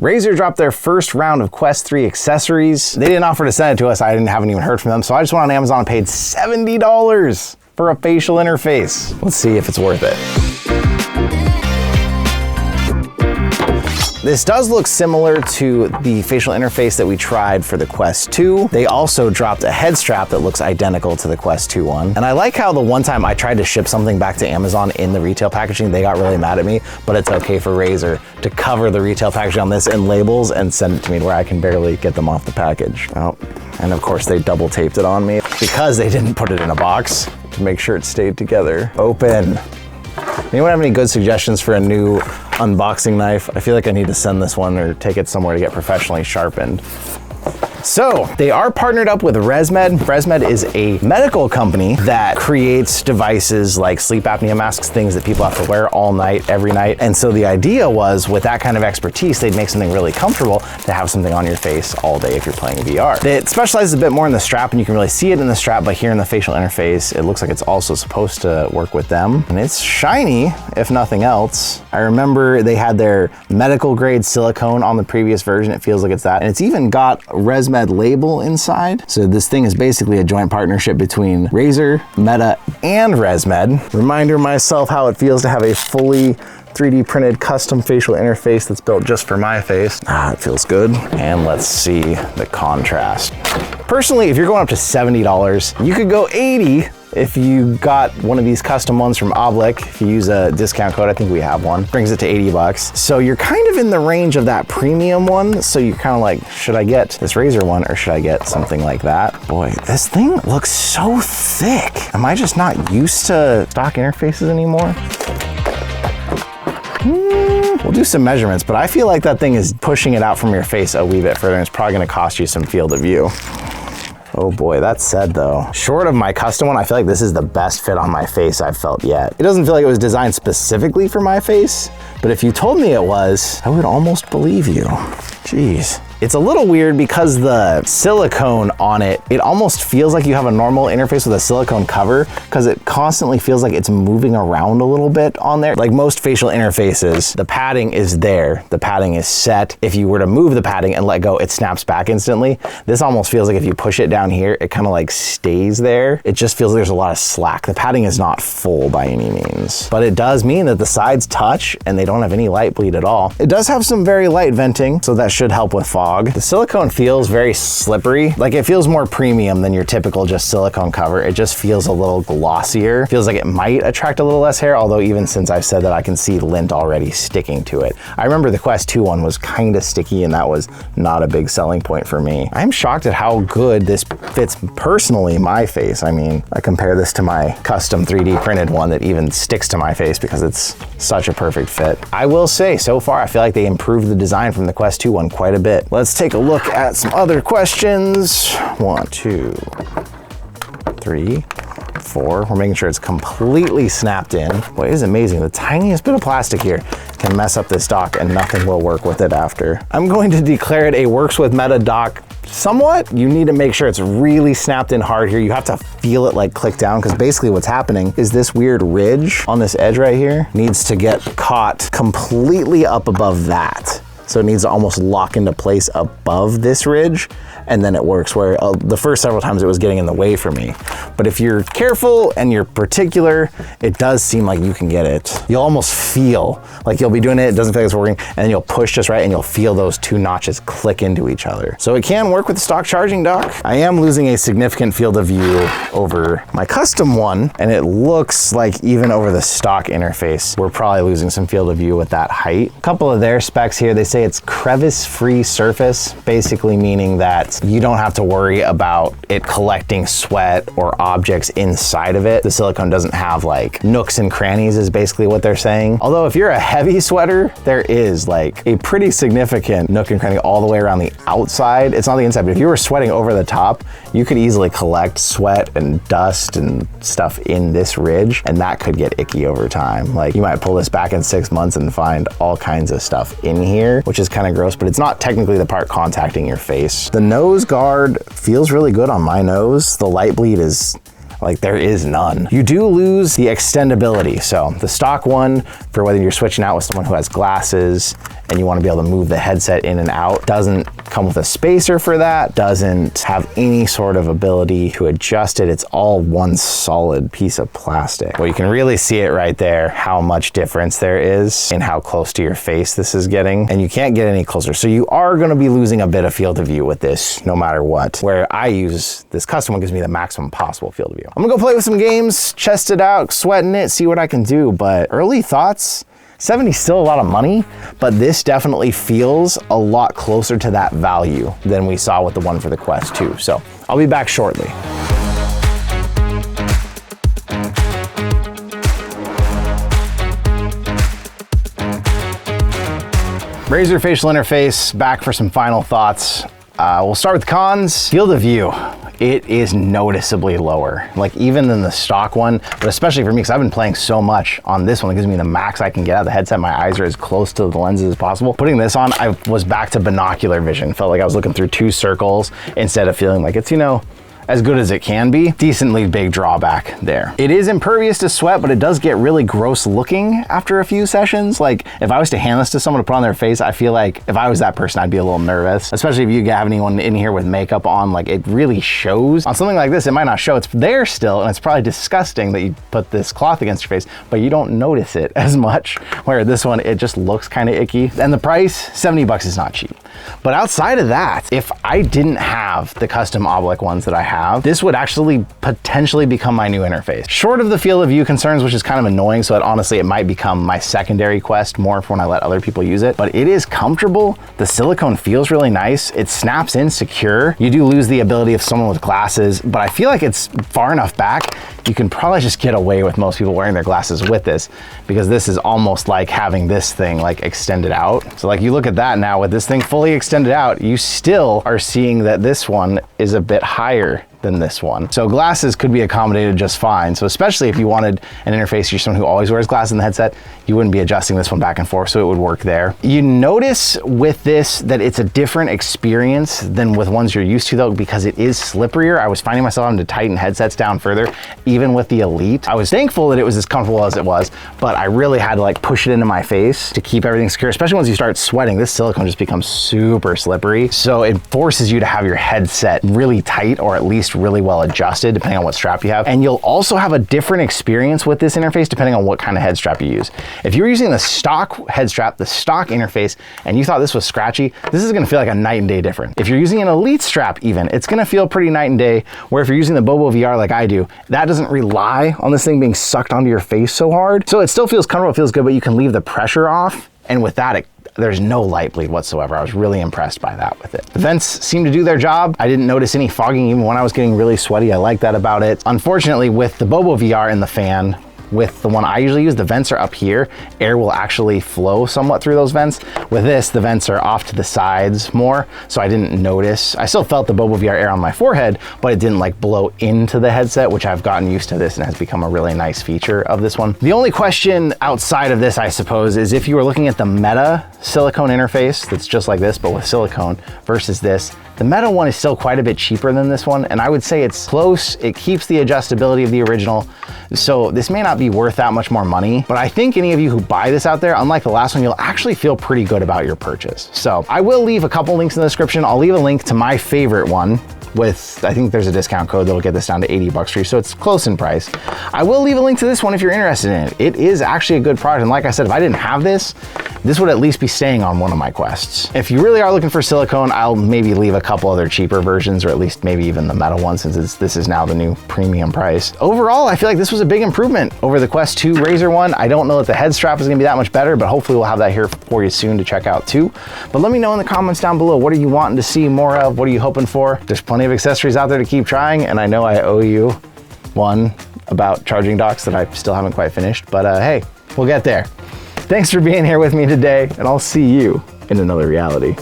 Razer dropped their first round of Quest 3 accessories. They didn't offer to send it to us. I haven't even heard from them. So I just went on Amazon and paid $70 for a facial interface. Let's see if it's worth it. This does look similar to the facial interface that we tried for the Quest 2. They also dropped a head strap that looks identical to the Quest 2 one. And I like how the one time I tried to ship something back to Amazon in the retail packaging, they got really mad at me, but it's okay for Razer to cover the retail packaging on this in labels and send it to me where I can barely get them off the package. Oh, and of course they double taped it on me because they didn't put it in a box to make sure it stayed together. Open. Anyone have any good suggestions for a new unboxing knife? I feel like I need to send this one or take it somewhere to get professionally sharpened. So they are partnered up with ResMed. ResMed is a medical company that creates devices like sleep apnea masks, things that people have to wear all night, every night. And so the idea was with that kind of expertise, they'd make something really comfortable to have something on your face all day if you're playing VR. It specializes a bit more in the strap and you can really see it in the strap, but here in the facial interface, it looks like it's also supposed to work with them. And it's shiny, if nothing else. I remember they had their medical grade silicone on the previous version. It feels like it's that. And it's even got ResMed label inside. So this thing is basically a joint partnership between Razer, Meta, and ResMed. Reminder myself how it feels to have a fully 3D printed custom facial interface that's built just for my face. It feels good. And let's see the contrast. Personally, if you're going up to $70, you could go $80 if you got one of these custom ones from Oblick. If you use a discount code, I think we have one, brings it to $80. So you're kind of in the range of that premium one. So you're kind of like, should I get this Razer one or should I get something like that? Boy, this thing looks so thick. Am I just not used to stock interfaces anymore? We'll do some measurements, but I feel like that thing is pushing it out from your face a wee bit further and it's probably gonna cost you some field of view. Oh boy, that said though, short of my custom one, I feel like this is the best fit on my face I've felt yet. It doesn't feel like it was designed specifically for my face, but if you told me it was, I would almost believe you. Jeez. It's a little weird because the silicone on it, it almost feels like you have a normal interface with a silicone cover because it constantly feels like it's moving around a little bit on there. Like most facial interfaces, the padding is there. The padding is set. If you were to move the padding and let go, it snaps back instantly. This almost feels like if you push it down here, it kind of like stays there. It just feels like there's a lot of slack. The padding is not full by any means, but it does mean that the sides touch and they don't have any light bleed at all. It does have some very light venting, so that should help with fog. The silicone feels very slippery. Like it feels more premium than your typical just silicone cover. It just feels a little glossier. Feels like it might attract a little less hair, although even since I've said that, I can see lint already sticking to it. I remember the Quest 2 one was kind of sticky and that was not a big selling point for me. I'm shocked at how good this fits personally my face. I mean, I compare this to my custom 3D printed one that even sticks to my face because it's such a perfect fit. I will say, so far, I feel like they improved the design from the Quest 2 one quite a bit. Let's take a look at some other questions. 1, 2, 3, 4. We're making sure it's completely snapped in. Boy, it is amazing. The tiniest bit of plastic here can mess up this dock and nothing will work with it after. I'm going to declare it a works with Meta dock somewhat. You need to make sure it's really snapped in hard here. You have to feel it like click down because basically what's happening is this weird ridge on this edge right here needs to get caught completely up above that. So it needs to almost lock into place above this ridge and then it works, where the first several times it was getting in the way for me. But if you're careful and you're particular, it does seem like you can get it. You'll almost feel like you'll be doing it, it doesn't feel like it's working, and then you'll push just right and you'll feel those two notches click into each other. So it can work with the stock charging dock. I am losing a significant field of view over my custom one, and it looks like even over the stock interface, we're probably losing some field of view with that height. A couple of their specs here, they say it's crevice-free surface, basically meaning that you don't have to worry about it collecting sweat or objects inside of it. The silicone doesn't have like nooks and crannies is basically what they're saying. Although if you're a heavy sweater, there is like a pretty significant nook and cranny all the way around the outside. It's not the inside, but if you were sweating over the top, you could easily collect sweat and dust and stuff in this ridge, and that could get icky over time. Like you might pull this back in 6 months and find all kinds of stuff in here, which is kind of gross, but it's not technically the part contacting your face. The nose guard feels really good on my nose. The light bleed is Like there is none. You do lose the extendability. So the stock one, for whether you're switching out with someone who has glasses and you want to be able to move the headset in and out, doesn't come with a spacer for that, doesn't have any sort of ability to adjust it. It's all one solid piece of plastic. Well, you can really see it right there, how much difference there is in how close to your face this is getting, and you can't get any closer. So you are going to be losing a bit of field of view with this, no matter what. Where I use this custom one gives me the maximum possible field of view. I'm gonna go play with some games, chest it out, sweating it, see what I can do, but early thoughts, 70 is still a lot of money, but this definitely feels a lot closer to that value than we saw with the one for the Quest 2. So I'll be back shortly. Razer facial interface, back for some final thoughts. We'll start with the cons. Field of view. It is noticeably lower, like even than the stock one, but especially for me, because I've been playing so much on this one, it gives me the max I can get out of the headset. My eyes are as close to the lenses as possible. Putting this on, I was back to binocular vision. Felt like I was looking through 2 circles instead of feeling like it's, you know, as good as it can be. Decently big drawback there. It is impervious to sweat, but it does get really gross looking after a few sessions. Like if I was to hand this to someone to put on their face, I feel like if I was that person, I'd be a little nervous, especially if you have anyone in here with makeup on. Like it really shows. On something like this, it might not show. It's there still, and it's probably disgusting that you put this cloth against your face, but you don't notice it as much. Where this one, it just looks kind of icky. And the price, 70 bucks is not cheap. But outside of that, if I didn't have the custom Oblique ones that I have, this would actually potentially become my new interface. Short of the field of view concerns, which is kind of annoying, so that honestly it might become my secondary Quest more for when I let other people use it, but it is comfortable. The silicone feels really nice. It snaps in secure. You do lose the ability of someone with glasses, but I feel like it's far enough back, you can probably just get away with most people wearing their glasses with this, because this is almost like having this thing like extended out. So like you look at that now with this thing fully extended out, you still are seeing that this one is a bit higher than this one. So glasses could be accommodated just fine. So especially if you wanted an interface, you're someone who always wears glasses in the headset, you wouldn't be adjusting this one back and forth, so it would work there. You notice with this that it's a different experience than with ones you're used to though, because it is slipperier. I was finding myself having to tighten headsets down further, even with the Elite. I was thankful that it was as comfortable as it was, but I really had to like push it into my face to keep everything secure, especially once you start sweating. This silicone just becomes super slippery. So it forces you to have your headset really tight, or at least really well adjusted depending on what strap you have. And you'll also have a different experience with this interface depending on what kind of head strap you use. If you're using the stock head strap, the stock interface, and you thought this was scratchy, this is gonna feel like a night and day difference. If you're using an Elite strap even, it's gonna feel pretty night and day, where if you're using the Bobo VR like I do, that doesn't rely on this thing being sucked onto your face so hard. So it still feels comfortable, it feels good, but you can leave the pressure off, and with that, there's no light bleed whatsoever. I was really impressed by that with it. The vents seem to do their job. I didn't notice any fogging even when I was getting really sweaty. I like that about it. Unfortunately, with the Bobo VR and the fan, with the one I usually use, the vents are up here. Air will actually flow somewhat through those vents. With this, the vents are off to the sides more, so I didn't notice. I still felt the Bobo VR air on my forehead, but it didn't like blow into the headset, which I've gotten used to this and has become a really nice feature of this one. The only question outside of this, I suppose, is if you were looking at the Meta silicone interface that's just like this, but with silicone versus this, the Meta one is still quite a bit cheaper than this one, and I would say it's close. It keeps the adjustability of the original, so this may not be worth that much more money, but I think any of you who buy this out there, unlike the last one, you'll actually feel pretty good about your purchase. So I will leave a couple links in the description. I'll leave a link to my favorite one with, I think there's a discount code that'll get this down to 80 bucks for you, so it's close in price. I will leave a link to this one if you're interested in it. It is actually a good product, and like I said, if I didn't have this, this would at least be staying on one of my Quests. If you really are looking for silicone, I'll maybe leave a couple other cheaper versions, or at least maybe even the metal one, since this is now the new premium price. Overall, I feel like this was a big improvement over the Quest 2 Razer one. I don't know that the head strap is gonna be that much better, but hopefully we'll have that here for you soon to check out too. But let me know in the comments down below, what are you wanting to see more of? What are you hoping for? There's plenty of accessories out there to keep trying, and I know I owe you one about charging docks that I still haven't quite finished, but hey, we'll get there. Thanks for being here with me today, and I'll see you in another reality.